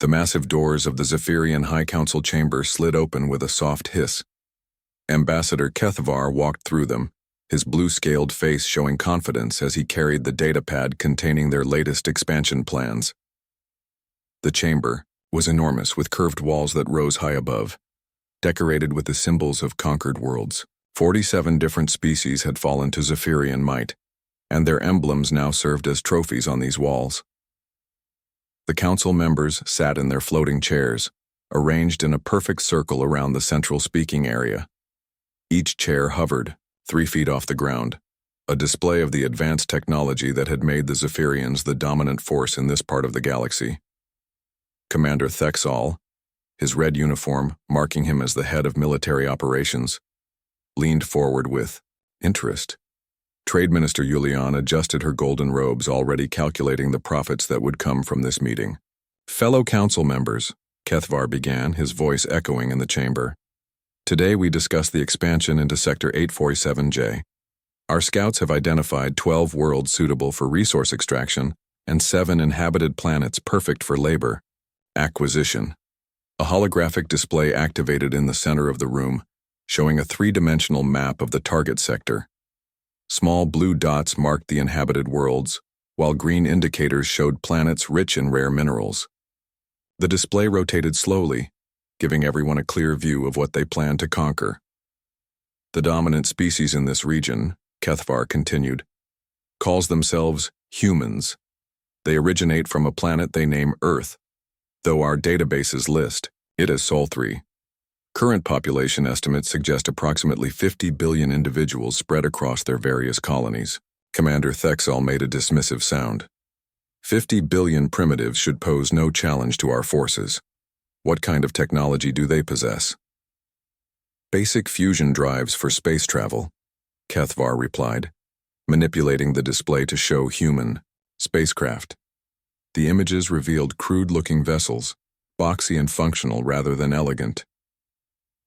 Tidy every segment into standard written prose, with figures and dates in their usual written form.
The massive doors of the Zephyrian High Council chamber slid open with a soft hiss. Ambassador Kethvar walked through them, his blue-scaled face showing confidence as he carried the datapad containing their latest expansion plans. The chamber was enormous, with curved walls that rose high above, decorated with the symbols of conquered worlds. 47 different species had fallen to Zephyrian might, and their emblems now served as trophies on these walls. The council members sat in their floating chairs, arranged in a perfect circle around the central speaking area. Each chair hovered 3 feet off the ground, a display of the advanced technology that had made the Zephyrians the dominant force in this part of the galaxy. Commander Thexol, his red uniform marking him as the head of military operations, leaned forward with interest. Trade Minister Yulian adjusted her golden robes, already calculating the profits that would come from this meeting. Fellow council members, Kethvar began, his voice echoing in the chamber. Today we discuss the expansion into Sector 847J. Our scouts have identified 12 worlds suitable for resource extraction and 7 inhabited planets perfect for labor acquisition. A holographic display activated in the center of the room, showing a 3-dimensional map of the target sector. Small blue dots marked the inhabited worlds, while green indicators showed planets rich in rare minerals. The display rotated slowly, giving everyone a clear view of what they plan to conquer. The dominant species in this region, Kethvar continued, calls themselves humans. They originate from a planet they name Earth, though our databases list it as Sol 3. Current population estimates suggest approximately 50 billion individuals spread across their various colonies. Commander Thexol made a dismissive sound. 50 billion primitives should pose no challenge to our forces. What kind of technology do they possess? Basic fusion drives for space travel, Kethvar replied, manipulating the display to show human spacecraft. The images revealed crude-looking vessels, boxy and functional rather than elegant.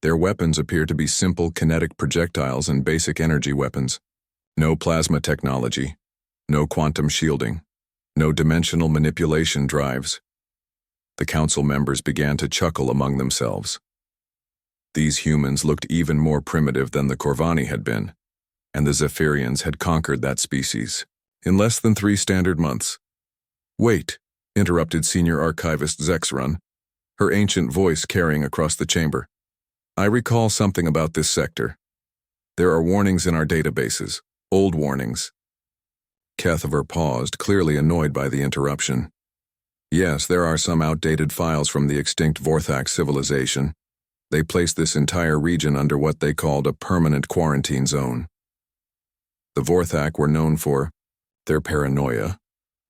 Their weapons appear to be simple kinetic projectiles and basic energy weapons. No plasma technology, no quantum shielding, no dimensional manipulation drives. The council members began to chuckle among themselves. These humans looked even more primitive than the Corvani had been, and the Zephyrians had conquered that species in less than 3 standard months. Wait, interrupted Senior Archivist Zexrun, her ancient voice carrying across the chamber. I recall something about this sector. There are warnings in our databases, old warnings. Kethvar paused, clearly annoyed by the interruption. Yes, there are some outdated files from the extinct Vorthak civilization. They placed this entire region under what they called a permanent quarantine zone. The Vorthak were known for their paranoia,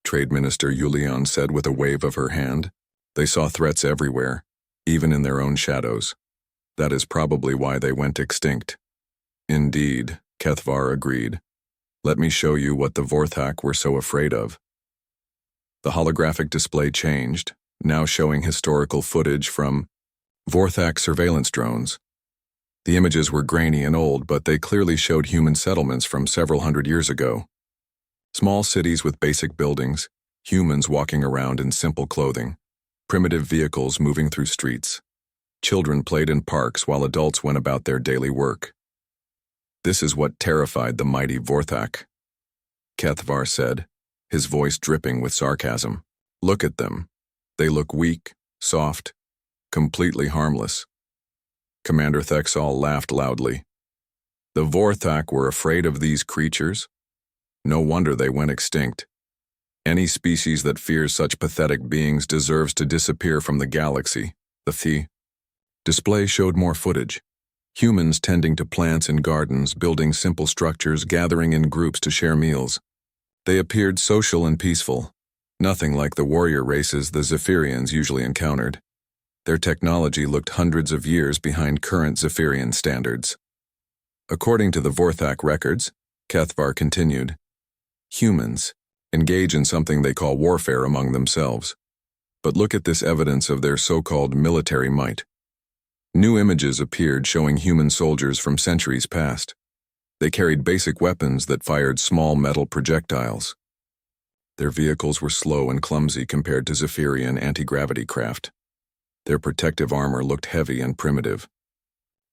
Trade Minister Yulian said with a wave of her hand. They saw threats everywhere, even in their own shadows. That is probably why they went extinct. Indeed, Kethvar agreed. Let me show you what the Vorthak were so afraid of. The holographic display changed, now showing historical footage from Vorthak surveillance drones. The images were grainy and old, but they clearly showed human settlements from several hundred years ago. Small cities with basic buildings, humans walking around in simple clothing, primitive vehicles moving through streets. Children played in parks while adults went about their daily work. This is what terrified the mighty Vorthak, Kethvar said, his voice dripping with sarcasm. Look at them. They look weak, soft, completely harmless. Commander Thexol laughed loudly. The Vorthak were afraid of these creatures? No wonder they went extinct. Any species that fears such pathetic beings deserves to disappear from the galaxy. The display showed more footage. Humans tending to plants in gardens, building simple structures, gathering in groups to share meals. They appeared social and peaceful, nothing like the warrior races the Zephyrians usually encountered. Their technology looked hundreds of years behind current Zephyrian standards. According to the Vorthak records, Kethvar continued, humans engage in something they call warfare among themselves. But look at this evidence of their so-called military might. New images appeared showing human soldiers from centuries past. They carried basic weapons that fired small metal projectiles. Their vehicles were slow and clumsy compared to Zephyrian anti-gravity craft. Their protective armor looked heavy and primitive.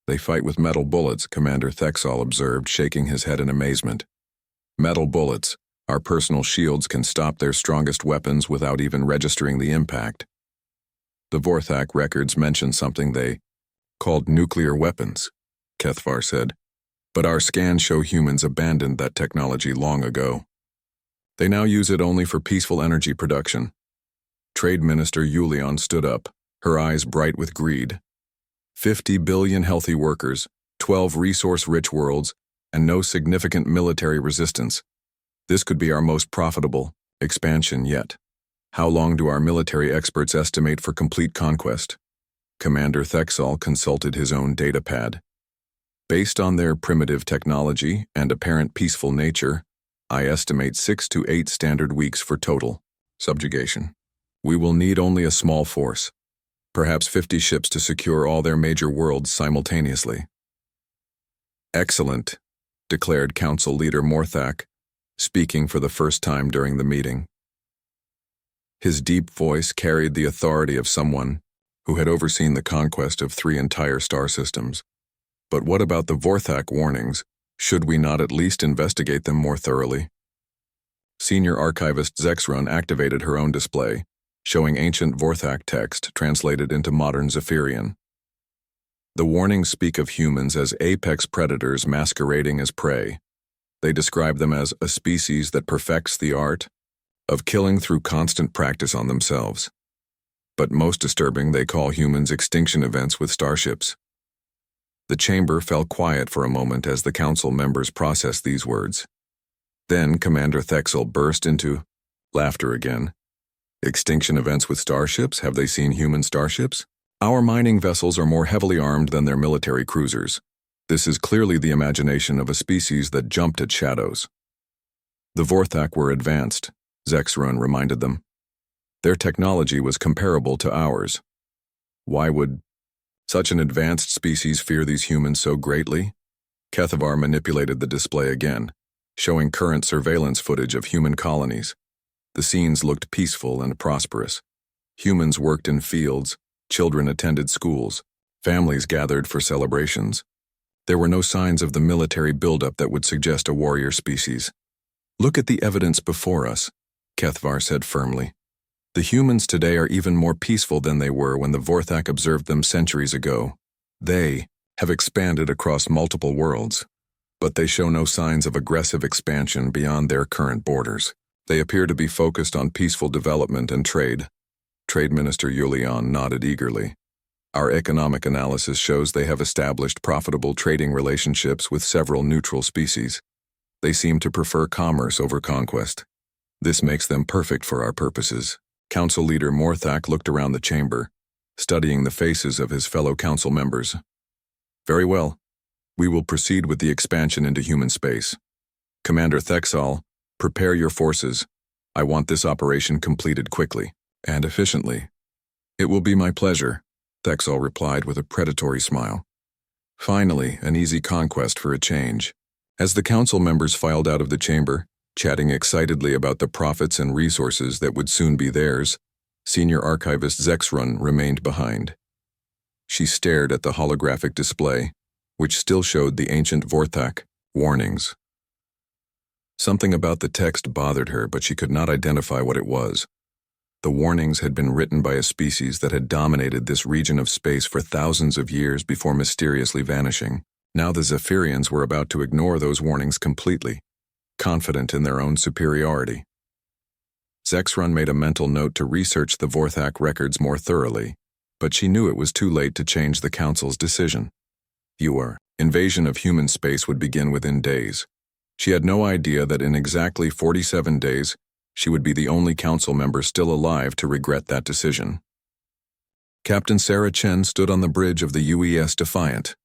"They fight with metal bullets," Commander Thexol observed, shaking his head in amazement. "Metal bullets. Our personal shields can stop their strongest weapons without even registering the impact." "The Vorthak records mention something they called nuclear weapons," Kethvar said. "But our scans show humans abandoned that technology long ago. They now use it only for peaceful energy production." Trade Minister Yulion stood up, her eyes bright with greed. 50 billion healthy workers, 12 resource-rich worlds, and no significant military resistance. This could be our most profitable expansion yet. How long do our military experts estimate for complete conquest? Commander Thexol consulted his own datapad. "Based on their primitive technology and apparent peaceful nature, I estimate 6 to 8 standard weeks for total subjugation. We will need only a small force, perhaps 50 ships to secure all their major worlds simultaneously." "Excellent," declared Council Leader Morthak, speaking for the first time during the meeting. His deep voice carried the authority of someone who had overseen the conquest of 3 entire star systems. "But what about the Vorthak warnings? Should we not at least investigate them more thoroughly?" Senior Archivist Zexrun activated her own display, showing ancient Vorthak text translated into modern Zephyrian. The warnings speak of humans as apex predators masquerading as prey. They describe them as a species that perfects the art of killing through constant practice on themselves. But most disturbing, they call humans extinction events with starships. The chamber fell quiet for a moment as the council members processed these words. Then Commander Thexol burst into laughter again. "Extinction events with starships? Have they seen human starships? Our mining vessels are more heavily armed than their military cruisers. This is clearly the imagination of a species that jumped at shadows." "The Vorthak were advanced," Zexrun reminded them. "Their technology was comparable to ours. Why would such an advanced species fear these humans so greatly?" Kethavar manipulated the display again, showing current surveillance footage of human colonies. The scenes looked peaceful and prosperous. Humans worked in fields, children attended schools, families gathered for celebrations. There were no signs of the military buildup that would suggest a warrior species. "Look at the evidence before us," Kethvar said firmly. "The humans today are even more peaceful than they were when the Vorthak observed them centuries ago. They have expanded across multiple worlds, but they show no signs of aggressive expansion beyond their current borders. They appear to be focused on peaceful development and trade." Trade Minister Yulion nodded eagerly. "Our economic analysis shows they have established profitable trading relationships with several neutral species. They seem to prefer commerce over conquest. This makes them perfect for our purposes." Council Leader Morthak looked around the chamber, studying the faces of his fellow council members. "Very well. We will proceed with the expansion into human space. Commander Thexol, prepare your forces. I want this operation completed quickly and efficiently." "It will be my pleasure," Thexol replied with a predatory smile. Finally, an easy conquest for a change. As the council members filed out of the chamber, chatting excitedly about the profits and resources that would soon be theirs, Senior Archivist Zexrun remained behind. She stared at the holographic display, which still showed the ancient Vorthak warnings. Something about the text bothered her, but she could not identify what it was. The warnings had been written by a species that had dominated this region of space for thousands of years before mysteriously vanishing. Now the Zephyrians were about to ignore those warnings completely, confident in their own superiority. Zexrun made a mental note to research the Vorthak records more thoroughly, but she knew it was too late to change the Council's decision. Your invasion of human space would begin within days. She had no idea that in exactly 47 days, she would be the only Council member still alive to regret that decision. Captain Sarah Chen stood on the bridge of the UES Defiant,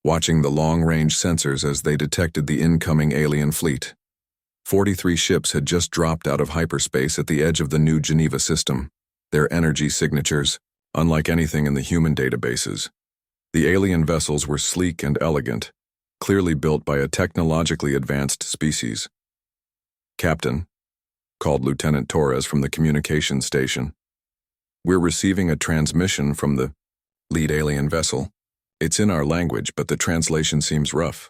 watching the long-range sensors as they detected the incoming alien fleet. 43 ships had just dropped out of hyperspace at the edge of the New Geneva system, their energy signatures, unlike anything in the human databases. The alien vessels were sleek and elegant, clearly built by a technologically advanced species. "Captain," called Lieutenant Torres from the communications station. "We're receiving a transmission from the lead alien vessel. It's in our language, but the translation seems rough."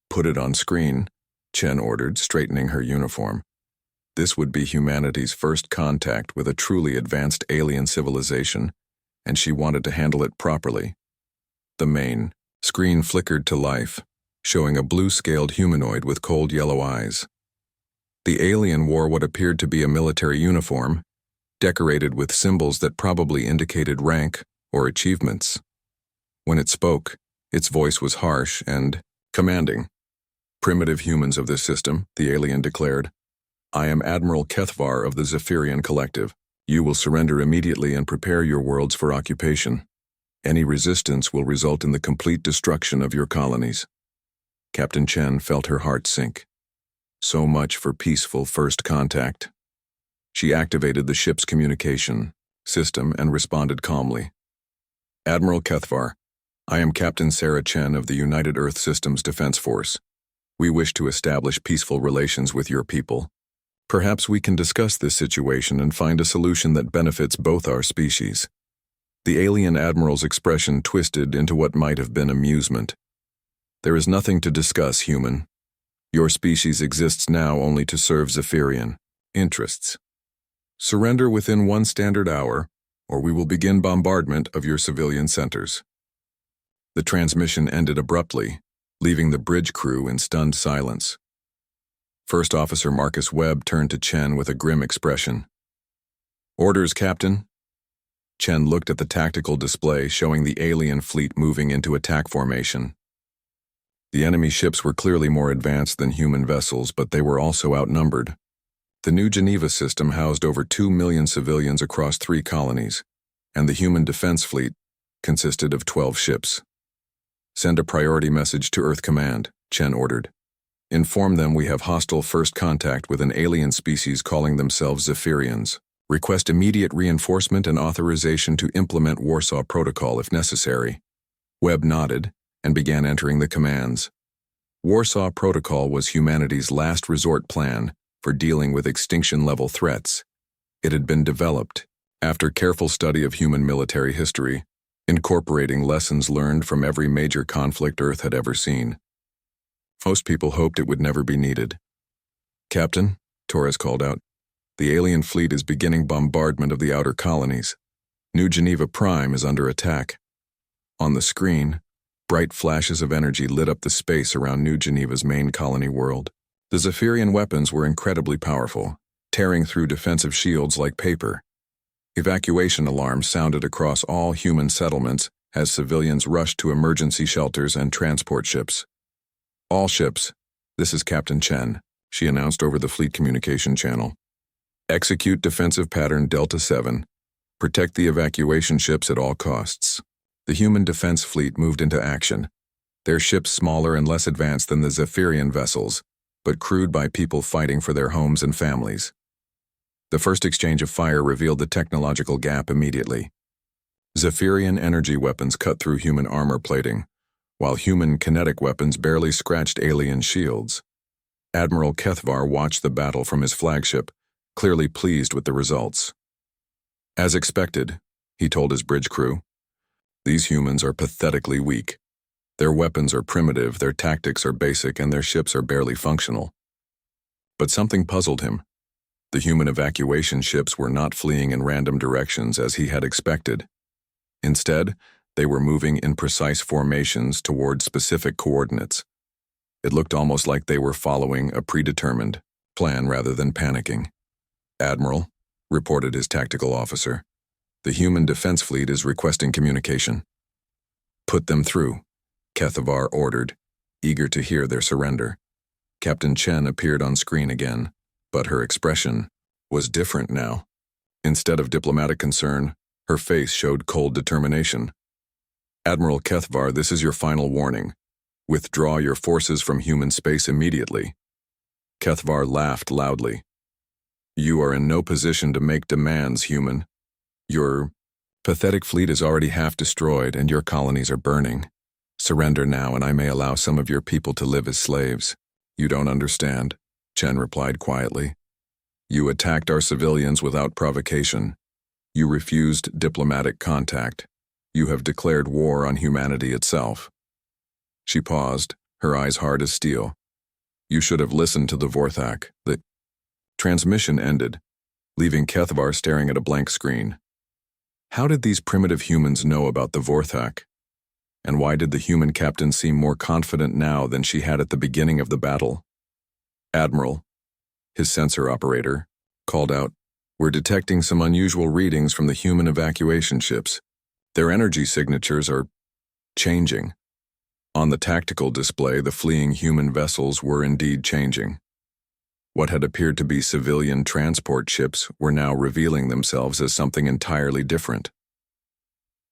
"Put it on screen," Chen ordered, straightening her uniform. This would be humanity's first contact with a truly advanced alien civilization, and she wanted to handle it properly. The main screen flickered to life, showing a blue-scaled humanoid with cold yellow eyes. The alien wore what appeared to be a military uniform, decorated with symbols that probably indicated rank or achievements. When it spoke, its voice was harsh and commanding. "Primitive humans of this system," the alien declared. "I am Admiral Kethvar of the Zephyrian Collective. You will surrender immediately and prepare your worlds for occupation. Any resistance will result in the complete destruction of your colonies." Captain Chen felt her heart sink. So much for peaceful first contact. She activated the ship's communication system and responded calmly. "Admiral Kethvar, I am Captain Sarah Chen of the United Earth Systems Defense Force. We wish to establish peaceful relations with your people. Perhaps we can discuss this situation and find a solution that benefits both our species." The alien admiral's expression twisted into what might have been amusement. "There is nothing to discuss, human. Your species exists now only to serve Zephyrian interests. Surrender within 1 standard hour, or we will begin bombardment of your civilian centers." The transmission ended abruptly, leaving the bridge crew in stunned silence. First Officer Marcus Webb turned to Chen with a grim expression. "Orders, Captain." Chen looked at the tactical display showing the alien fleet moving into attack formation. The enemy ships were clearly more advanced than human vessels, but they were also outnumbered. The New Geneva system housed over 2 million civilians across 3 colonies, and the human defense fleet consisted of 12 ships. "Send a priority message to Earth Command," Chen ordered. "Inform them we have hostile first contact with an alien species calling themselves Zephyrians. Request immediate reinforcement and authorization to implement Warsaw Protocol if necessary." Webb nodded and began entering the commands. Warsaw Protocol was humanity's last resort plan for dealing with extinction-level threats. It had been developed after careful study of human military history, incorporating lessons learned from every major conflict Earth had ever seen. Most people hoped it would never be needed. "Captain," Torres called out, "the alien fleet is beginning bombardment of the outer colonies. New Geneva Prime is under attack." On the screen, bright flashes of energy lit up the space around New Geneva's main colony world. The Zephyrian weapons were incredibly powerful, tearing through defensive shields like paper. Evacuation alarms sounded across all human settlements as civilians rushed to emergency shelters and transport ships. "All ships, this is Captain Chen," she announced over the fleet communication channel. "Execute defensive pattern Delta 7. Protect the evacuation ships at all costs." The human defense fleet moved into action, their ships smaller and less advanced than the Zephyrian vessels, but crewed by people fighting for their homes and families. The first exchange of fire revealed the technological gap immediately. Zephyrian energy weapons cut through human armor plating, while human kinetic weapons barely scratched alien shields. Admiral Kethvar watched the battle from his flagship, clearly pleased with the results. "As expected," he told his bridge crew, "these humans are pathetically weak. Their weapons are primitive, their tactics are basic, and their ships are barely functional." But something puzzled him. The human evacuation ships were not fleeing in random directions as he had expected. Instead, they were moving in precise formations toward specific coordinates. It looked almost like they were following a predetermined plan rather than panicking. "Admiral," reported his tactical officer, "the human defense fleet is requesting communication." "Put them through," Kethvar ordered, eager to hear their surrender. Captain Chen appeared on screen again, but her expression was different now. Instead of diplomatic concern, her face showed cold determination. "Admiral Kethvar, this is your final warning. Withdraw your forces from human space immediately." Kethvar laughed loudly. "You are in no position to make demands, human. Your pathetic fleet is already half destroyed and your colonies are burning. Surrender now and I may allow some of your people to live as slaves." "You don't understand," Chen replied quietly. You attacked our civilians without provocation. You refused diplomatic contact. You have declared war on humanity itself." She paused, her eyes hard as steel. "You should have listened to the Vorthak." The transmission ended, leaving Kethvar staring at a blank screen. How did these primitive humans know about the Vorthak? And why did the human captain seem more confident now than she had at the beginning of the battle? "Admiral," his sensor operator called out, "we're detecting some unusual readings from the human evacuation ships. Their energy signatures are changing." On the tactical display, the fleeing human vessels were indeed changing. What had appeared to be civilian transport ships were now revealing themselves as something entirely different.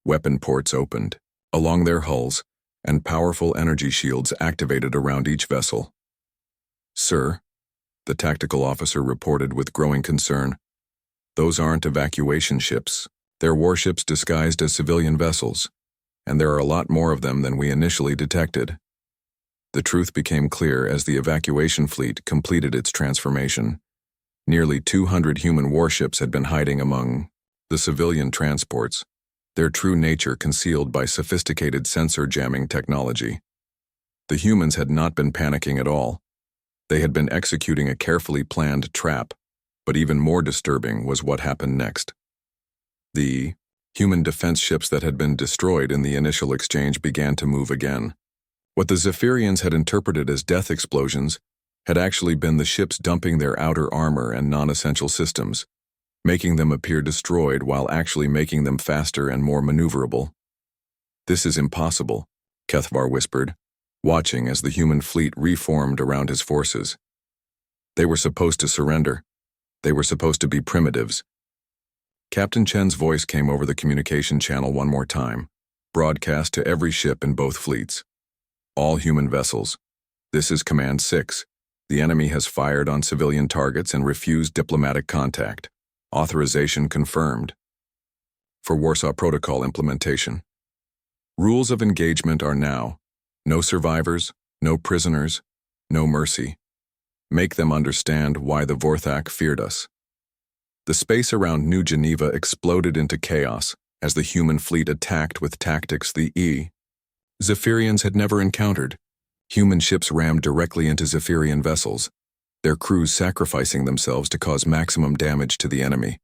Weapon ports opened along their hulls, and powerful energy shields activated around each vessel. "Sir," the tactical officer reported with growing concern, "those aren't evacuation ships. They're warships disguised as civilian vessels, and there are a lot more of them than we initially detected." The truth became clear as the evacuation fleet completed its transformation. Nearly 200 human warships had been hiding among the civilian transports, their true nature concealed by sophisticated sensor jamming technology. The humans had not been panicking at all. They had been executing a carefully planned trap, but even more disturbing was what happened next. The human defense ships that had been destroyed in the initial exchange began to move again. What the Zephyrians had interpreted as death explosions had actually been the ships dumping their outer armor and non-essential systems, making them appear destroyed while actually making them faster and more maneuverable. "This is impossible," Kethvar whispered, watching as the human fleet reformed around his forces. "They were supposed to surrender. They were supposed to be primitives." Captain Chen's voice came over the communication channel one more time, broadcast to every ship in both fleets. "All human vessels. This is Command 6. The enemy has fired on civilian targets and refused diplomatic contact. Authorization confirmed. For Warsaw Protocol implementation. Rules of engagement are now: no survivors, no prisoners, no mercy. Make them understand why the Vorthak feared us." The space around New Geneva exploded into chaos as the human fleet attacked with tactics the Zephyrians had never encountered. Human ships rammed directly into Zephyrian vessels, their crews sacrificing themselves to cause maximum damage to the enemy.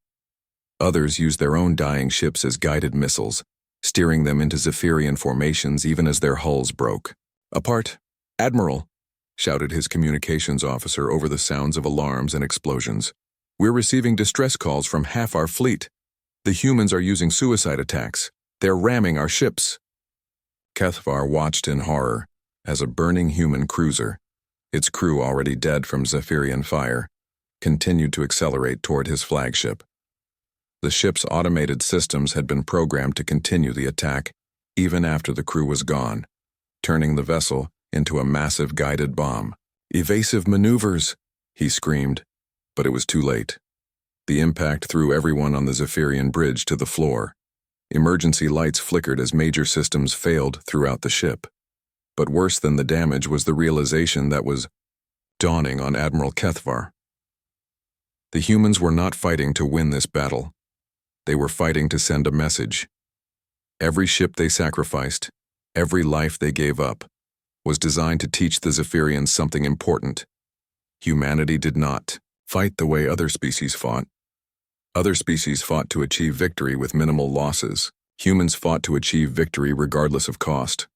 Others used their own dying ships as guided missiles, steering them into Zephyrian formations even as their hulls broke. "Apart, Admiral," shouted his communications officer over the sounds of alarms and explosions. "We're receiving distress calls from half our fleet. The humans are using suicide attacks. They're ramming our ships." Kethvar watched in horror as a burning human cruiser, its crew already dead from Zephyrian fire, continued to accelerate toward his flagship. The ship's automated systems had been programmed to continue the attack even after the crew was gone, turning the vessel into a massive guided bomb. "Evasive maneuvers," he screamed, but it was too late. The impact threw everyone on the Zephyrian bridge to the floor. Emergency lights flickered as major systems failed throughout the ship. But worse than the damage was the realization that was dawning on Admiral Kethvar. The humans were not fighting to win this battle. They were fighting to send a message. Every ship they sacrificed, every life they gave up, was designed to teach the Zephyrians something important. Humanity did not fight the way other species fought. Other species fought to achieve victory with minimal losses. Humans fought to achieve victory regardless of cost.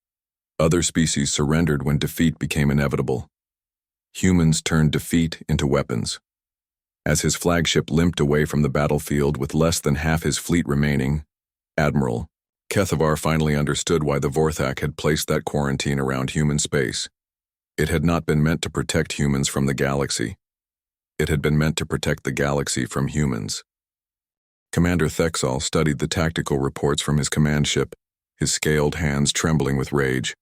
Other species surrendered when defeat became inevitable. Humans turned defeat into weapons. As his flagship limped away from the battlefield with less than half his fleet remaining, Admiral Kethvar finally understood why the Vorthak had placed that quarantine around human space. It had not been meant to protect humans from the galaxy. It had been meant to protect the galaxy from humans. Commander Thexal studied the tactical reports from his command ship, his scaled hands trembling with rage.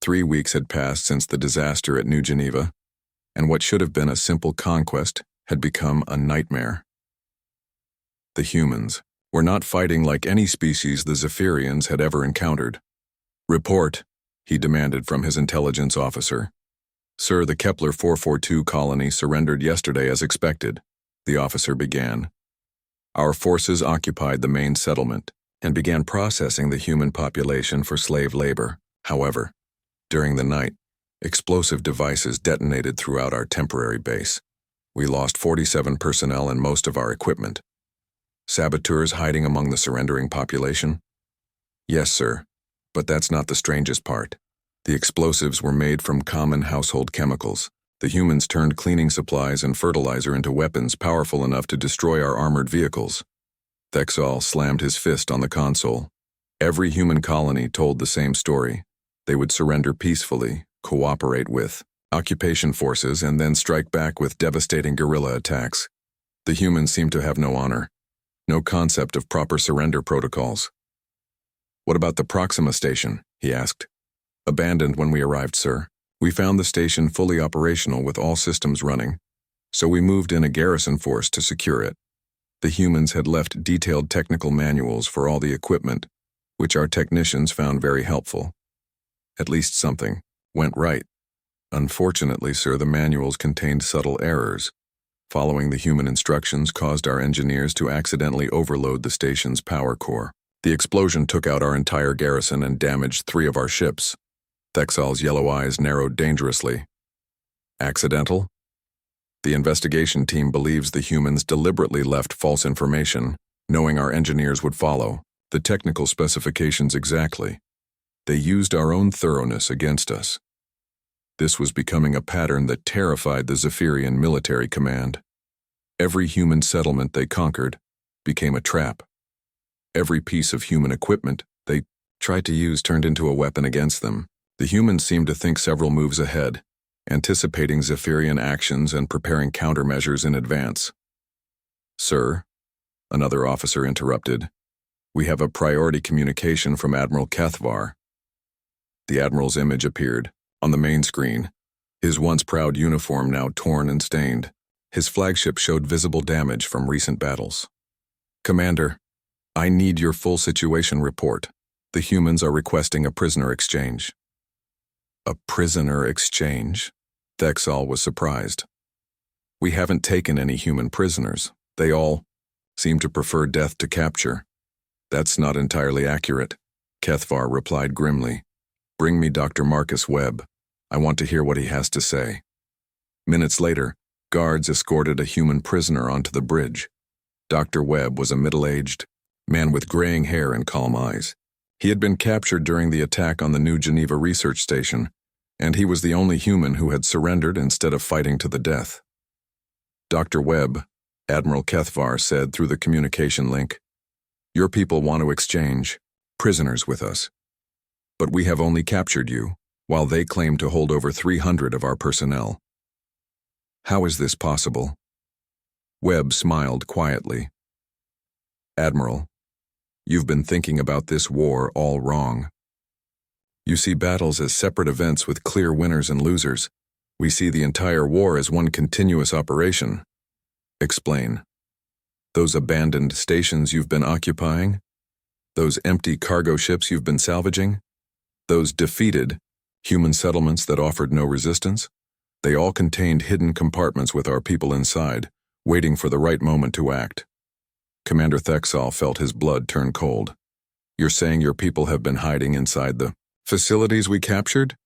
3 weeks had passed since the disaster at New Geneva, and what should have been a simple conquest had become a nightmare. The humans were not fighting like any species the Zephyrians had ever encountered. "Report," he demanded from his intelligence officer. "Sir, the Kepler 442 colony surrendered yesterday as expected. the officer began. Our forces occupied the main settlement and began processing the human population for slave labor. However, during the night, explosive devices detonated throughout our temporary base. We lost 47 personnel and most of our equipment. Saboteurs hiding among the surrendering population? Yes, sir, but that's not the strangest part. The explosives were made from common household chemicals. The humans turned cleaning supplies and fertilizer into weapons powerful enough to destroy our armored vehicles. Thexal slammed his fist on the console. Every human colony told the same story. They would surrender peacefully, cooperate with occupation forces, and then strike back with devastating guerrilla attacks. The humans seemed to have no honor, no concept of proper surrender protocols. What about the Proxima station? He asked. Abandoned when we arrived, sir. We found the station fully operational with all systems running, so we moved in a garrison force to secure it. The humans had left detailed technical manuals for all the equipment, which our technicians found very helpful. At least something went right. Unfortunately, sir, the manuals contained subtle errors. Following the human instructions caused our engineers to accidentally overload the station's power core. The explosion took out our entire garrison and damaged 3 of our ships. Thexal's yellow eyes narrowed dangerously. Accidental? The investigation team believes the humans deliberately left false information, knowing our engineers would follow the technical specifications exactly. They used our own thoroughness against us. This was becoming a pattern that terrified the Zephyrian military command. Every human settlement they conquered became a trap. Every piece of human equipment they tried to use turned into a weapon against them. The humans seemed to think several moves ahead, anticipating Zephyrian actions and preparing countermeasures in advance. Sir, another officer interrupted, we have a priority communication from Admiral Kethvar. The Admiral's image appeared on the main screen, his once proud uniform now torn and stained. His flagship showed visible damage from recent battles. Commander, I need your full situation report. The humans are requesting a prisoner exchange. A prisoner exchange? Thexal was surprised. We haven't taken any human prisoners. They all seem to prefer death to capture. That's not entirely accurate, Kethvar replied grimly. Bring me Dr. Marcus Webb. I want to hear what he has to say. Minutes later, guards escorted a human prisoner onto the bridge. Dr. Webb was a middle-aged man with graying hair and calm eyes. He had been captured during the attack on the New Geneva research station, and he was the only human who had surrendered instead of fighting to the death. Dr. Webb, Admiral Kethvar said through the communication link, your people want to exchange prisoners with us. But we have only captured you, while they claim to hold over 300 of our personnel. How is this possible? Webb smiled quietly. Admiral, you've been thinking about this war all wrong. You see battles as separate events with clear winners and losers. We see the entire war as one continuous operation. Explain. Those abandoned stations you've been occupying? Those empty cargo ships you've been salvaging? Those defeated human settlements that offered no resistance? They all contained hidden compartments with our people inside, waiting for the right moment to act. Commander Thexal felt his blood turn cold. You're saying your people have been hiding inside the facilities we captured?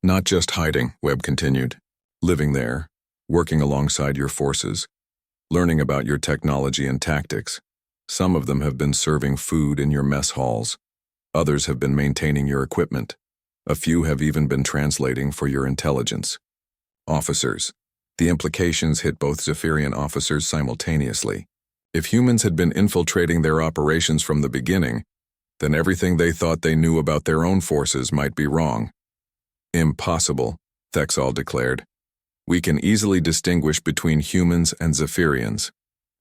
Not just hiding, Webb continued. Living there, working alongside your forces, learning about your technology and tactics. Some of them have been serving food in your mess halls. Others have been maintaining your equipment. A few have even been translating for your intelligence. Officers. The implications hit both Zephyrian officers simultaneously. If humans had been infiltrating their operations from the beginning, then everything they thought they knew about their own forces might be wrong. Impossible, Thexal declared. We can easily distinguish between humans and Zephyrians.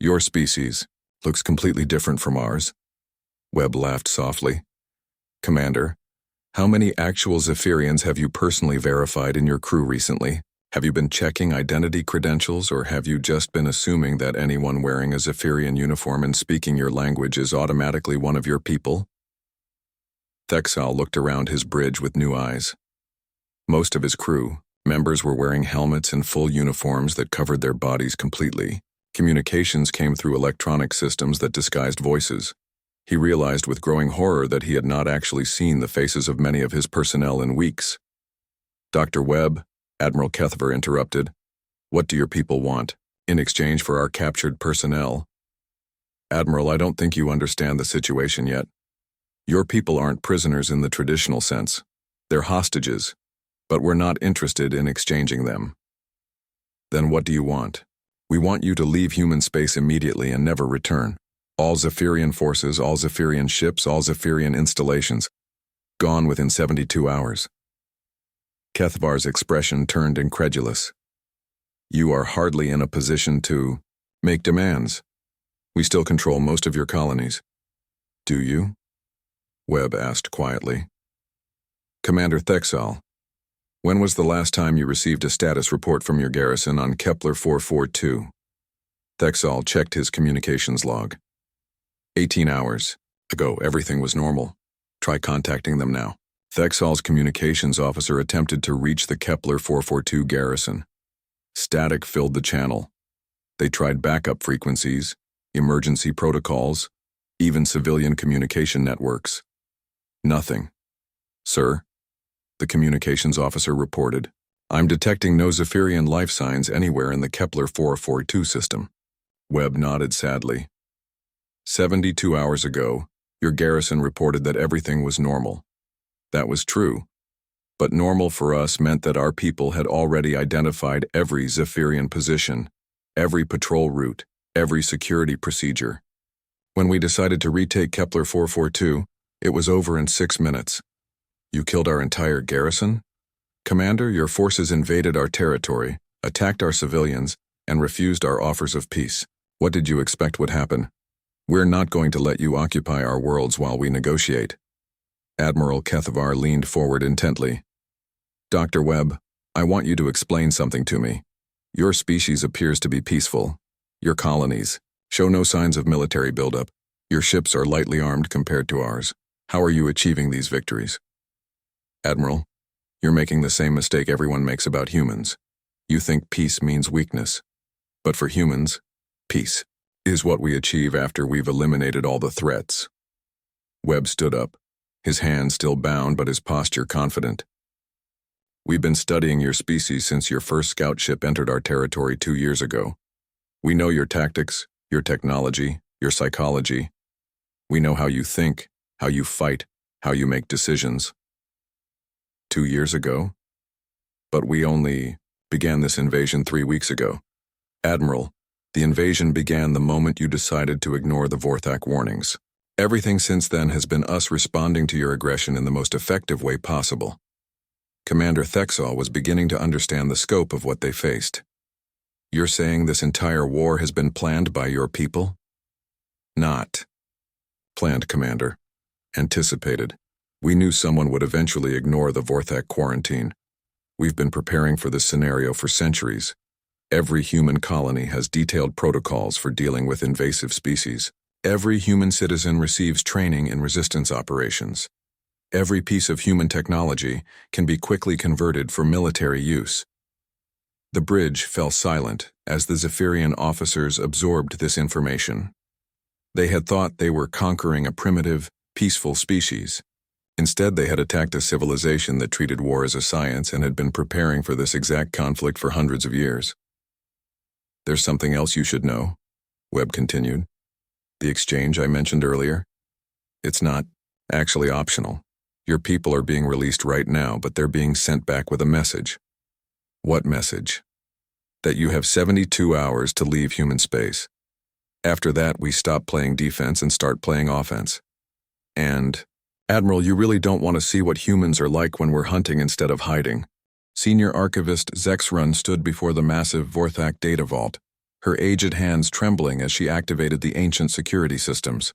Your species looks completely different from ours. Webb laughed softly. Commander, how many actual Zephyrians have you personally verified in your crew recently? Have you been checking identity credentials, or have you just been assuming that anyone wearing a Zephyrian uniform and speaking your language is automatically one of your people? Thexal looked around his bridge with new eyes. Most of his crew members were wearing helmets and full uniforms that covered their bodies completely. Communications came through electronic systems that disguised voices. He realized with growing horror that he had not actually seen the faces of many of his personnel in weeks. "Dr. Webb," Admiral Kethver interrupted, "what do your people want, in exchange for our captured personnel?" "Admiral, I don't think you understand the situation yet. Your people aren't prisoners in the traditional sense. They're hostages, but we're not interested in exchanging them." "Then what do you want?" "We want you to leave human space immediately and never return. All Zephyrian forces, all Zephyrian ships, all Zephyrian installations. Gone within 72 hours. Kethvar's expression turned incredulous. "You are hardly in a position to make demands. We still control most of your colonies." "Do you?" Webb asked quietly. "Commander Thexal, when was the last time you received a status report from your garrison on Kepler 442? Thexal checked his communications log. 18 hours ago, everything was normal. Try contacting them now." Thexal's communications officer attempted to reach the Kepler 442 garrison. Static filled the channel. They tried backup frequencies, emergency protocols, even civilian communication networks. Nothing. "Sir," the communications officer reported, "I'm detecting no Zephyrian life signs anywhere in the Kepler 442 system." Webb nodded sadly. 72 hours ago, your garrison reported that everything was normal. That was true, but normal for us meant that our people had already identified every Zephyrian position, every patrol route, every security procedure. When we decided to retake Kepler 442, it was over in 6 minutes. You killed our entire garrison? Commander, your forces invaded our territory, attacked our civilians, and refused our offers of peace. What did you expect would happen? We're not going to let you occupy our worlds while we negotiate. Admiral Kethvar leaned forward intently. "Dr. Webb, I want you to explain something to me. Your species appears to be peaceful. Your colonies show no signs of military buildup. Your ships are lightly armed compared to ours. How are you achieving these victories?" "Admiral, you're making the same mistake everyone makes about humans. You think peace means weakness. But for humans, peace is what we achieve after we've eliminated all the threats." Webb stood up, his hands still bound but his posture confident. "We've been studying your species since your first scout ship entered our territory 2 years ago. We know your tactics, your technology, your psychology. We know how you think, how you fight, how you make decisions." 2 years ago? But we only began this invasion 3 weeks ago. Admiral, the invasion began the moment you decided to ignore the Vorthak warnings. Everything since then has been us responding to your aggression in the most effective way possible. Commander Thexal was beginning to understand the scope of what they faced. You're saying this entire war has been planned by your people? Not planned, Commander. Anticipated. We knew someone would eventually ignore the Vorthak quarantine. We've been preparing for this scenario for centuries. Every human colony has detailed protocols for dealing with invasive species. Every human citizen receives training in resistance operations. Every piece of human technology can be quickly converted for military use. The bridge fell silent as the Zephyrian officers absorbed this information. They had thought they were conquering a primitive, peaceful species. Instead, they had attacked a civilization that treated war as a science and had been preparing for this exact conflict for hundreds of years. "There's something else you should know," Webb continued. "The exchange I mentioned earlier? It's not actually optional. Your people are being released right now, but they're being sent back with a message." "What message?" "That you have 72 hours to leave human space. After that, we stop playing defense and start playing offense. And, Admiral, you really don't want to see what humans are like when we're hunting instead of hiding." Senior Archivist Zexrun stood before the massive Vorthak data vault, her aged hands trembling as she activated the ancient security systems.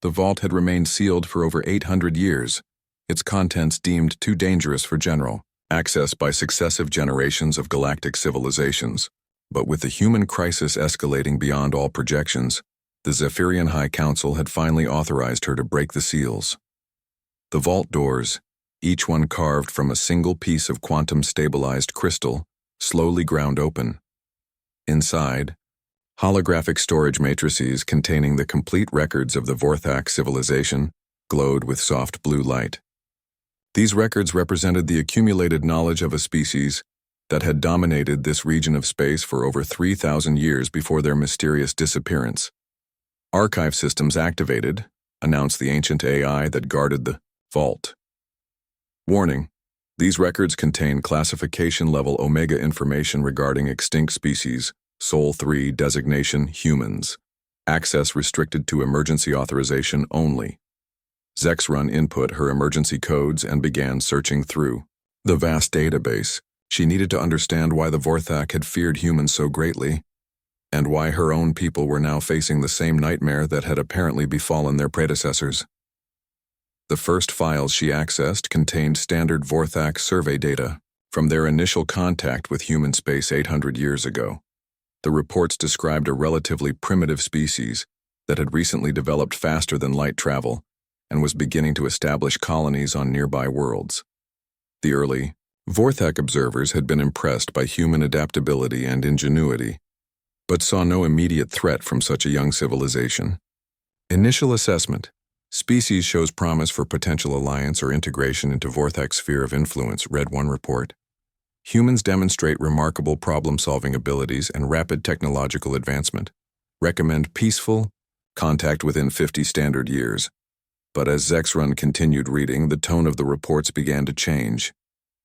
The vault had remained sealed for over 800 years, its contents deemed too dangerous for general access by successive generations of galactic civilizations. But with the human crisis escalating beyond all projections, the Zephyrian High Council had finally authorized her to break the seals. The vault doors, each one carved from a single piece of quantum-stabilized crystal, slowly ground open. Inside, Holographic storage matrices containing the complete records of the Vorthak civilization glowed with soft blue light. These records represented the accumulated knowledge of a species that had dominated this region of space for over 3,000 years before their mysterious disappearance. Archive systems activated, announced the ancient AI that guarded the vault. Warning: these records contain classification-level Omega information regarding extinct species, Sol 3 designation humans. Access restricted to emergency authorization only. Zexrun input her emergency codes and began searching through the vast database. She needed to understand why the Vorthak had feared humans so greatly, and why her own people were now facing the same nightmare that had apparently befallen their predecessors. The first files she accessed contained standard Vorthak survey data from their initial contact with human space 800 years ago. The reports described a relatively primitive species that had recently developed faster than light travel and was beginning to establish colonies on nearby worlds. The early Vorthak observers had been impressed by human adaptability and ingenuity, but saw no immediate threat from such a young civilization. Initial assessment: species shows promise for potential alliance or integration into Vorthak's sphere of influence, read one report. Humans demonstrate remarkable problem-solving abilities and rapid technological advancement. Recommend peaceful contact within 50 standard years. But as Zexrun continued reading, the tone of the reports began to change.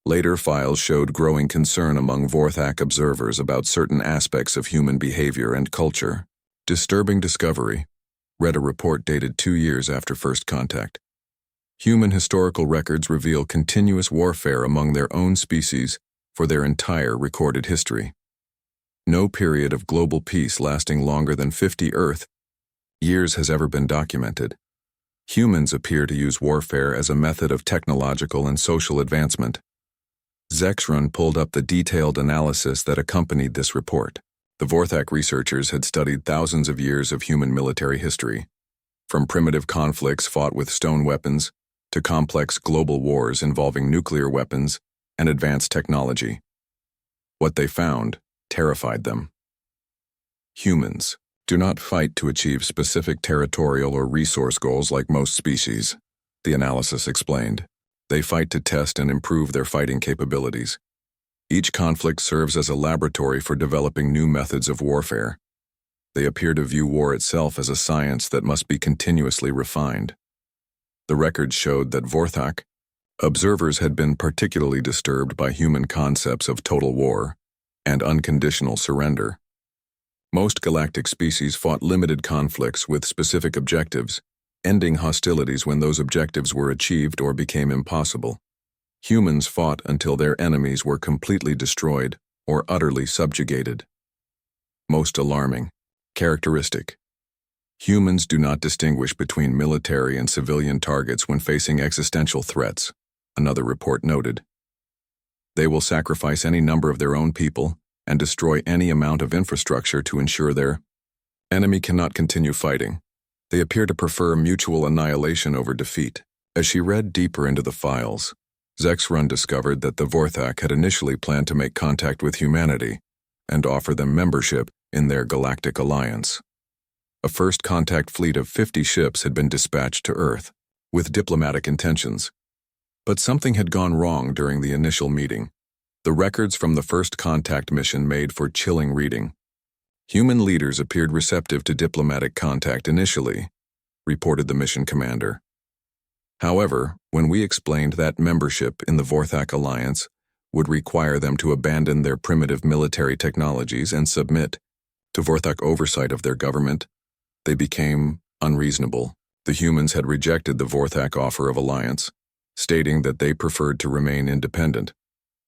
Later files showed growing concern among Vorthak observers about certain aspects of human behavior and culture. Disturbing discovery, read a report dated 2 years after first contact. Human historical records reveal continuous warfare among their own species for their entire recorded history. No period of global peace lasting longer than 50 Earth years has ever been documented. Humans appear to use warfare as a method of technological and social advancement. Zexrun pulled up the detailed analysis that accompanied this report. The Vorthak researchers had studied thousands of years of human military history, from primitive conflicts fought with stone weapons to complex global wars involving nuclear weapons and advanced technology. What they found terrified them. Humans do not fight to achieve specific territorial or resource goals like most species, the analysis explained. They fight to test and improve their fighting capabilities. Each conflict serves as a laboratory for developing new methods of warfare. They appear to view war itself as a science that must be continuously refined. The records showed that Vorthak observers had been particularly disturbed by human concepts of total war and unconditional surrender. Most galactic species fought limited conflicts with specific objectives, ending hostilities when those objectives were achieved or became impossible. Humans fought until their enemies were completely destroyed or utterly subjugated. Most alarming characteristic: humans do not distinguish between military and civilian targets when facing existential threats, another report noted. They will sacrifice any number of their own people and destroy any amount of infrastructure to ensure their enemy cannot continue fighting. They appear to prefer mutual annihilation over defeat. As she read deeper into the files, Zexrun discovered that the Vorthak had initially planned to make contact with humanity and offer them membership in their galactic alliance. A first contact fleet of 50 ships had been dispatched to Earth with diplomatic intentions. But something had gone wrong during the initial meeting. The records from the first contact mission made for chilling reading. Human leaders appeared receptive to diplomatic contact initially, reported the mission commander. However, when we explained that membership in the Vorthak Alliance would require them to abandon their primitive military technologies and submit to Vorthak oversight of their government, they became unreasonable. The humans had rejected the Vorthak offer of alliance, stating that they preferred to remain independent.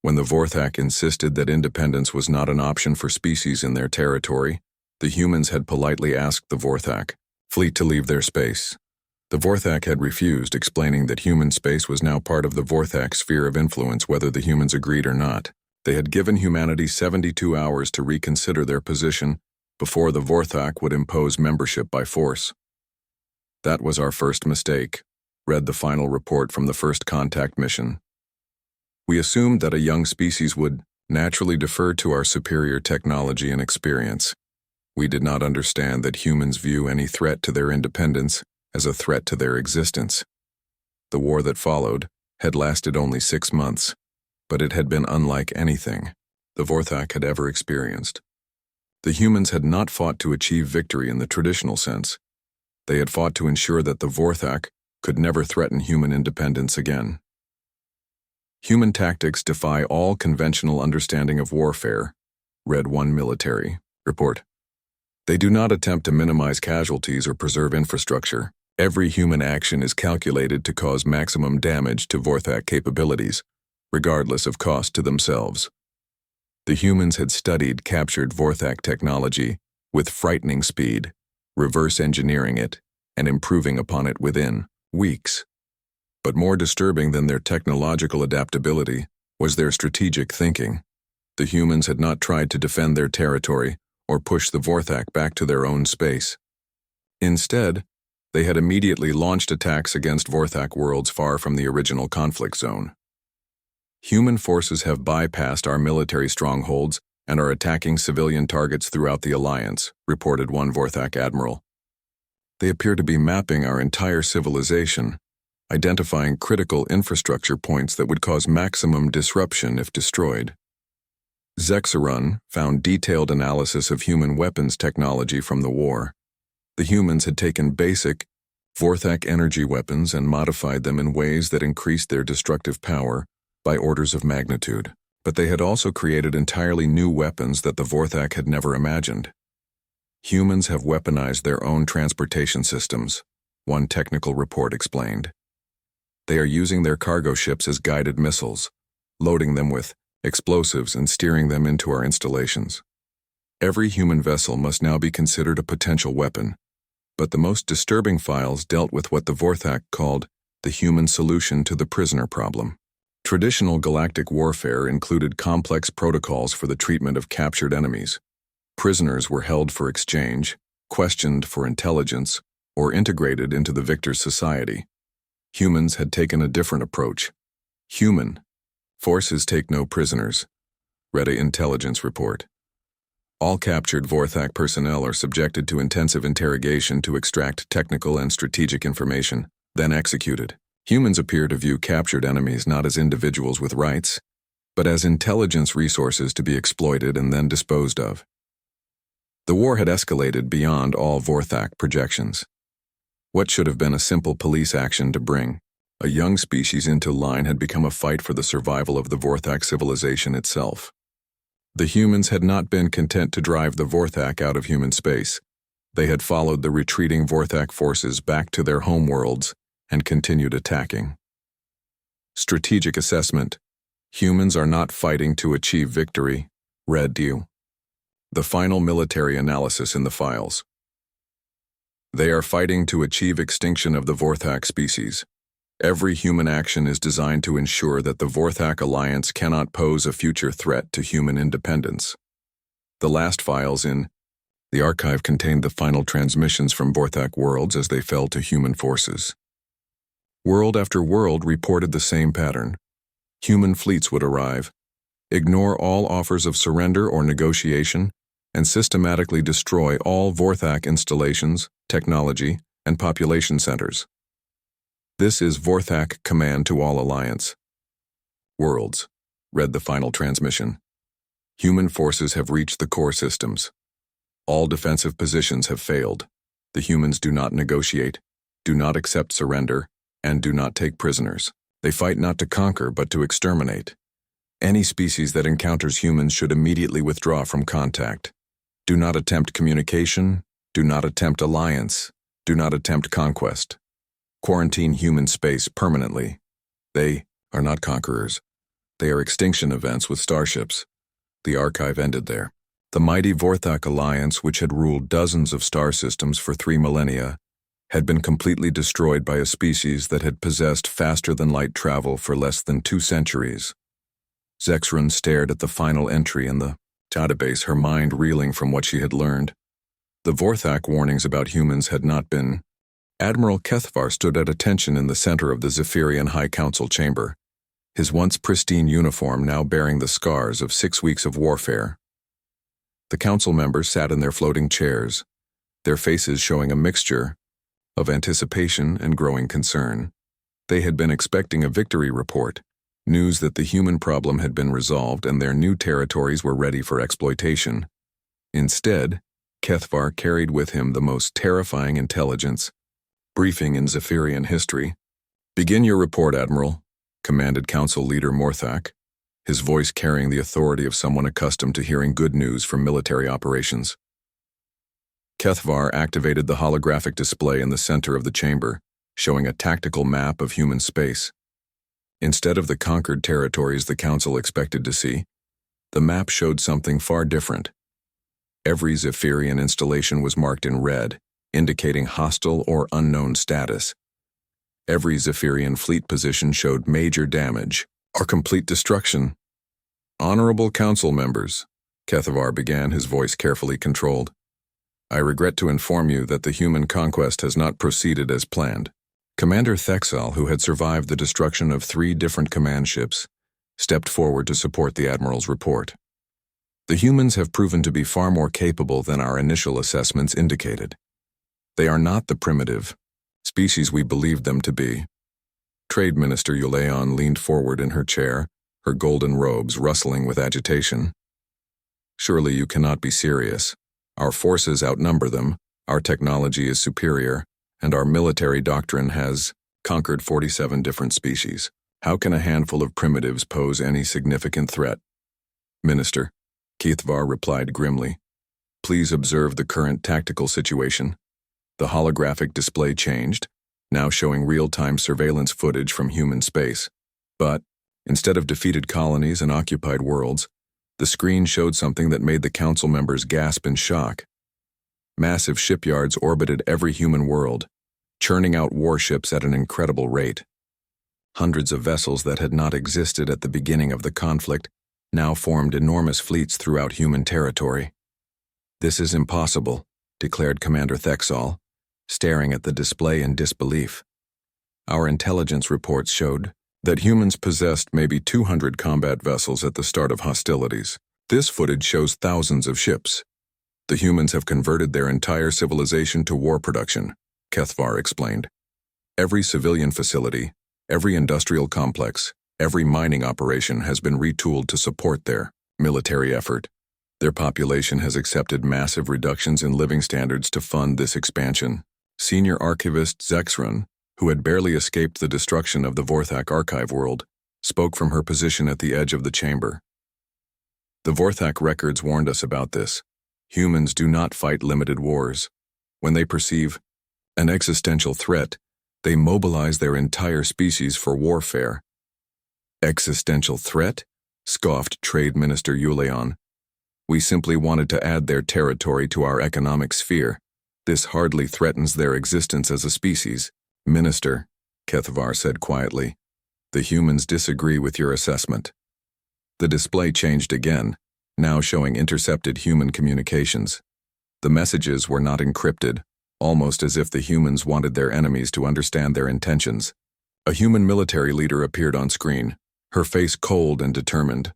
When the Vorthak insisted that independence was not an option for species in their territory, the humans had politely asked the Vorthak fleet to leave their space. The Vorthak had refused, explaining that human space was now part of the Vorthak sphere of influence whether the humans agreed or not. They had given humanity 72 hours to reconsider their position before the Vorthak would impose membership by force. That was our first mistake, read the final report from the first contact mission. We assumed that a young species would naturally defer to our superior technology and experience. We did not understand that humans view any threat to their independence as a threat to their existence. The war that followed had lasted only 6 months, but it had been unlike anything the Vorthak had ever experienced. The humans had not fought to achieve victory in the traditional sense. They had fought to ensure that the Vorthak could never threaten human independence again. Human tactics defy all conventional understanding of warfare, read one military report. They do not attempt to minimize casualties or preserve infrastructure. Every human action is calculated to cause maximum damage to Vorthak capabilities, regardless of cost to themselves. The humans had studied captured Vorthak technology with frightening speed, reverse engineering it, and improving upon it within weeks. But more disturbing than their technological adaptability was their strategic thinking. The humans had not tried to defend their territory or push the Vorthak back to their own space. Instead, they had immediately launched attacks against Vorthak worlds far from the original conflict zone. Human forces have bypassed our military strongholds and are attacking civilian targets throughout the Alliance, reported one Vorthak admiral. They appear to be mapping our entire civilization, identifying critical infrastructure points that would cause maximum disruption if destroyed. Zexarun found detailed analysis of human weapons technology from the war. The humans had taken basic Vorthak energy weapons and modified them in ways that increased their destructive power by orders of magnitude, but they had also created entirely new weapons that the Vorthak had never imagined. Humans have weaponized their own transportation systems, one technical report explained. They are using their cargo ships as guided missiles, loading them with explosives and steering them into our installations. Every human vessel must now be considered a potential weapon, but the most disturbing files dealt with what the Vorthak called the human solution to the prisoner problem. Traditional galactic warfare included complex protocols for the treatment of captured enemies. Prisoners were held for exchange, questioned for intelligence, or integrated into the victor's society. Humans had taken a different approach. Human forces take no prisoners, read an intelligence report. All captured Vorthak personnel are subjected to intensive interrogation to extract technical and strategic information, then executed. Humans appear to view captured enemies not as individuals with rights, but as intelligence resources to be exploited and then disposed of. The war had escalated beyond all Vorthak projections. What should have been a simple police action to bring a young species into line had become a fight for the survival of the Vorthak civilization itself. The humans had not been content to drive the Vorthak out of human space. They had followed the retreating Vorthak forces back to their homeworlds and continued attacking. Strategic assessment. Humans are not fighting to achieve victory, read you. The final military analysis in the files. They are fighting to achieve extinction of the Vorthak species. Every human action is designed to ensure that the Vorthak Alliance cannot pose a future threat to human independence. The last files in the archive contained the final transmissions from Vorthak worlds as they fell to human forces. World after world reported the same pattern. Human fleets would arrive, ignore all offers of surrender or negotiation, and systematically destroy all Vorthak installations, technology, and population centers. This is Vorthak command to all Alliance. Worlds, read the final transmission. Human forces have reached the core systems. All defensive positions have failed. The humans do not negotiate, do not accept surrender, and do not take prisoners. They fight not to conquer but to exterminate. Any species that encounters humans should immediately withdraw from contact. Do not attempt communication, do not attempt alliance, do not attempt conquest. Quarantine human space permanently. They are not conquerors. They are extinction events with starships. The archive ended there. The mighty Vorthak Alliance, which had ruled dozens of star systems for 3 millennia, had been completely destroyed by a species that had possessed faster-than-light travel for less than 2 centuries. Zexarun stared at the final entry in the database, her mind reeling from what she had learned. The Vorthak warnings about humans had not been. Admiral Kethvar stood at attention in the center of the Zephyrian High Council chamber, his once pristine uniform now bearing the scars of 6 weeks of warfare. The council members sat in their floating chairs, their faces showing a mixture of anticipation and growing concern. They had been expecting a victory report, news that the human problem had been resolved and their new territories were ready for exploitation. Instead, Kethvar carried with him the most terrifying intelligence briefing in Zephyrian history. "Begin your report, Admiral," commanded Council Leader Morthak, his voice carrying the authority of someone accustomed to hearing good news from military operations. Kethvar activated the holographic display in the center of the chamber, showing a tactical map of human space. Instead of the conquered territories the Council expected to see, the map showed something far different. Every Zephyrian installation was marked in red, indicating hostile or unknown status. Every Zephyrian fleet position showed major damage or complete destruction. "Honorable Council members," Kethvar began, his voice carefully controlled, "I regret to inform you that the human conquest has not proceeded as planned." Commander Thexal, who had survived the destruction of 3 different command ships, stepped forward to support the Admiral's report. "The humans have proven to be far more capable than our initial assessments indicated. They are not the primitive species we believed them to be." Trade Minister Yuleon leaned forward in her chair, her golden robes rustling with agitation. "Surely you cannot be serious. Our forces outnumber them, our technology is superior, and our military doctrine has conquered 47 different species. How can a handful of primitives pose any significant threat?" "Minister," Kethvar replied grimly, "please observe the current tactical situation." The holographic display changed, now showing real-time surveillance footage from human space. But, instead of defeated colonies and occupied worlds, the screen showed something that made the council members gasp in shock. Massive shipyards orbited every human world, churning out warships at an incredible rate. Hundreds of vessels that had not existed at the beginning of the conflict now formed enormous fleets throughout human territory. "This is impossible," declared Commander Thexal, staring at the display in disbelief. "Our intelligence reports showed that humans possessed maybe 200 combat vessels at the start of hostilities. This footage shows thousands of ships. The humans have converted their entire civilization to war production," Kethvar explained. "Every civilian facility, every industrial complex, every mining operation has been retooled to support their military effort. Their population has accepted massive reductions in living standards to fund this expansion." Senior archivist Zexrun, who had barely escaped the destruction of the Vorthak archive world, spoke from her position at the edge of the chamber. "The Vorthak records warned us about this. Humans do not fight limited wars. When they perceive an existential threat, they mobilize their entire species for warfare." "Existential threat?" scoffed Trade Minister Yuleon. "We simply wanted to add their territory to our economic sphere. This hardly threatens their existence as a species." "Minister," Kethvar said quietly, "the humans disagree with your assessment." The display changed again, now showing intercepted human communications. The messages were not encrypted, almost as if the humans wanted their enemies to understand their intentions. A human military leader appeared on screen, her face cold and determined.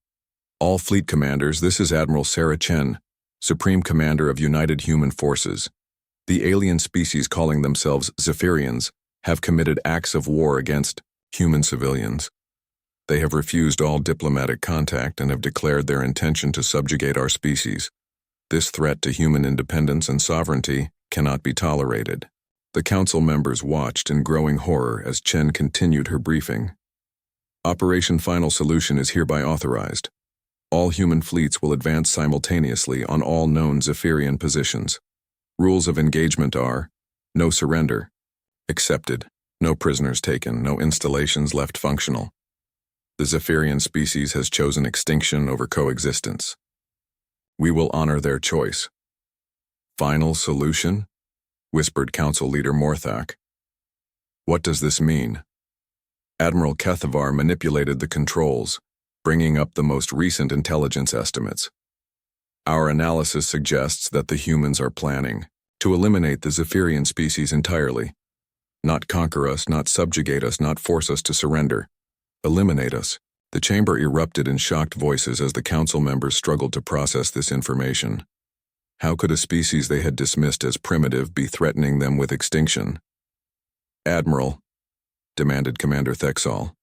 "All fleet commanders, this is Admiral Sarah Chen, Supreme Commander of United Human Forces. The alien species calling themselves Zephyrians have committed acts of war against human civilians. They have refused all diplomatic contact and have declared their intention to subjugate our species. This threat to human independence and sovereignty cannot be tolerated." The council members watched in growing horror as Chen continued her briefing. "Operation Final Solution is hereby authorized. All human fleets will advance simultaneously on all known Zephyrian positions. Rules of engagement are: no surrender, accepted, no prisoners taken, no installations left functional. The Zephyrian species has chosen extinction over coexistence. We will honor their choice." "Final solution?" whispered Council Leader Morthak. "What does this mean?" Admiral Kethvar manipulated the controls, bringing up the most recent intelligence estimates. "Our analysis suggests that the humans are planning to eliminate the Zephyrian species entirely. Not conquer us, not subjugate us, not force us to surrender. Eliminate us." The chamber erupted in shocked voices as the council members struggled to process this information. How could a species they had dismissed as primitive be threatening them with extinction? "Admiral," demanded Commander Thexall,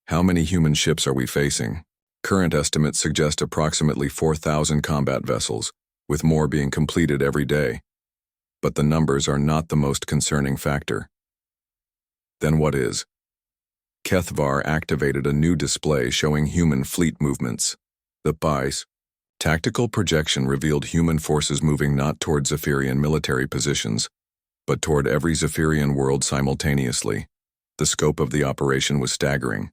"how many human ships are we facing?" Current estimates suggest approximately 4,000 combat vessels, with more being completed every day. But the numbers are not the most concerning factor. Then what is? Kethvar activated a new display showing human fleet movements. The PI's tactical projection revealed human forces moving not toward Zephyrian military positions, but toward every Zephyrian world simultaneously. The scope of the operation was staggering.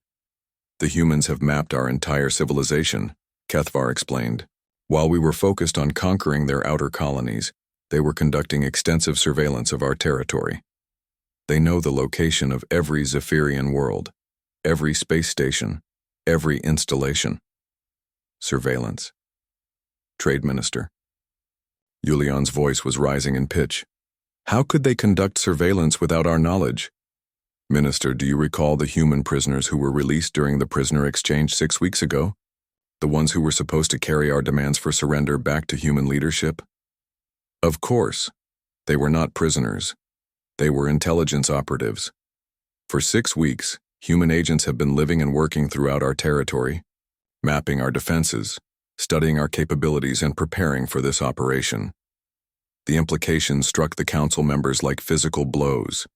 "The humans have mapped our entire civilization," Kethvar explained. "While we were focused on conquering their outer colonies, they were conducting extensive surveillance of our territory. They know the location of every Zephyrian world, every space station, every installation." Surveillance. Trade Minister. Yulian's voice was rising in pitch. "How could they conduct surveillance without our knowledge? Minister, do you recall the human prisoners who were released during the prisoner exchange 6 weeks ago? The ones who were supposed to carry our demands for surrender back to human leadership? Of course, they were not prisoners. They were intelligence operatives. For 6 weeks, human agents have been living and working throughout our territory, mapping our defenses, studying our capabilities, and preparing for this operation. The implications struck the council members like physical blows.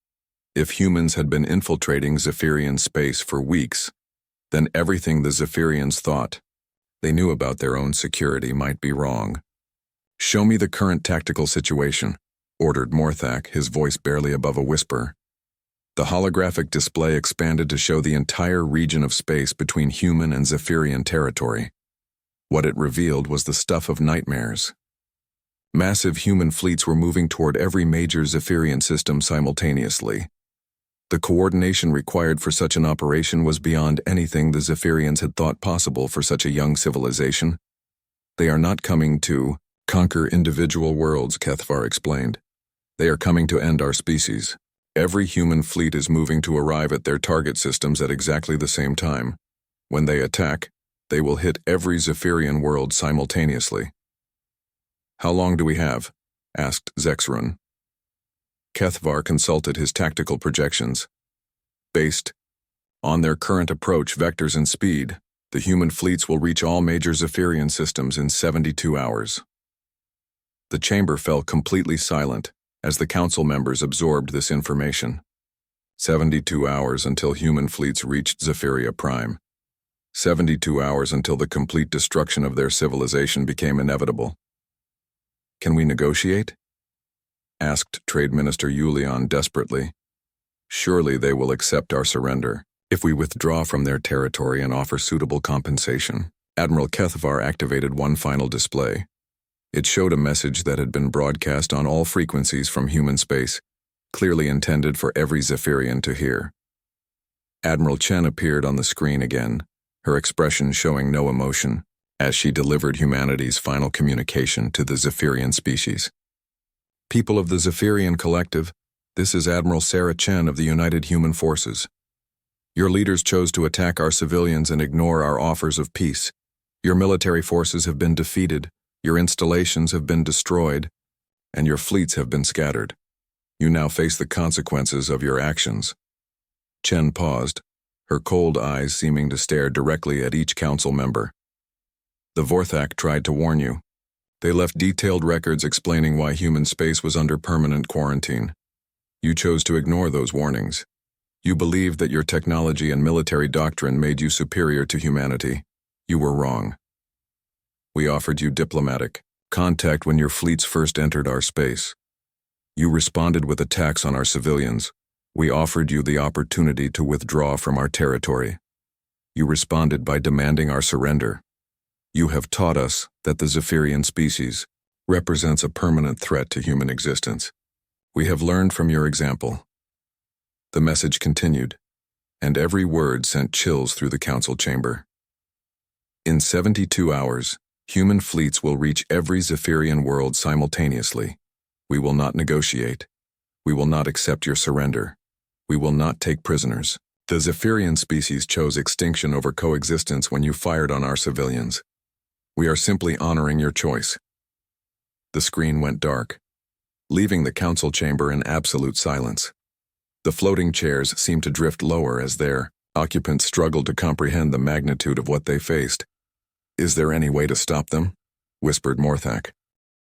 If humans had been infiltrating Zephyrian space for weeks, then everything the Zephyrians thought they knew about their own security might be wrong. "Show me the current tactical situation," ordered Morthak, his voice barely above a whisper. The holographic display expanded to show the entire region of space between human and Zephyrian territory. What it revealed was the stuff of nightmares. Massive human fleets were moving toward every major Zephyrian system simultaneously. The coordination required for such an operation was beyond anything the Zephyrians had thought possible for such a young civilization. "They are not coming to conquer individual worlds," Kethvar explained. "They are coming to end our species. Every human fleet is moving to arrive at their target systems at exactly the same time. When they attack, they will hit every Zephyrian world simultaneously." "How long do we have?" asked Zexrun. Kethvar consulted his tactical projections. "Based on their current approach, vectors, and speed, the human fleets will reach all major Zephyrian systems in 72 hours. The chamber fell completely silent as the council members absorbed this information. 72 hours until human fleets reached Zephyria Prime. 72 hours until the complete destruction of their civilization became inevitable. "Can we negotiate?" asked Trade Minister Yulian desperately. "Surely they will accept our surrender if we withdraw from their territory and offer suitable compensation." Admiral Kethvar activated one final display. It showed a message that had been broadcast on all frequencies from human space, clearly intended for every Zephyrian to hear. Admiral Chen appeared on the screen again, her expression showing no emotion, as she delivered humanity's final communication to the Zephyrian species. "People of the Zephyrian Collective, this is Admiral Sarah Chen of the United Human Forces. Your leaders chose to attack our civilians and ignore our offers of peace. Your military forces have been defeated, your installations have been destroyed, and your fleets have been scattered. You now face the consequences of your actions." Chen paused, her cold eyes seeming to stare directly at each council member. "The Vorthak tried to warn you. They left detailed records explaining why human space was under permanent quarantine. You chose to ignore those warnings. You believed that your technology and military doctrine made you superior to humanity. You were wrong. We offered you diplomatic contact when your fleets first entered our space. You responded with attacks on our civilians. We offered you the opportunity to withdraw from our territory. You responded by demanding our surrender. You have taught us that the Zephyrian species represents a permanent threat to human existence. We have learned from your example." The message continued, and every word sent chills through the council chamber. "In 72 hours, human fleets will reach every Zephyrian world simultaneously. We will not negotiate. We will not accept your surrender. We will not take prisoners. The Zephyrian species chose extinction over coexistence when you fired on our civilians. We are simply honoring your choice." The screen went dark, leaving the council chamber in absolute silence. The floating chairs seemed to drift lower as their occupants struggled to comprehend the magnitude of what they faced. "Is there any way to stop them?" whispered Morthak.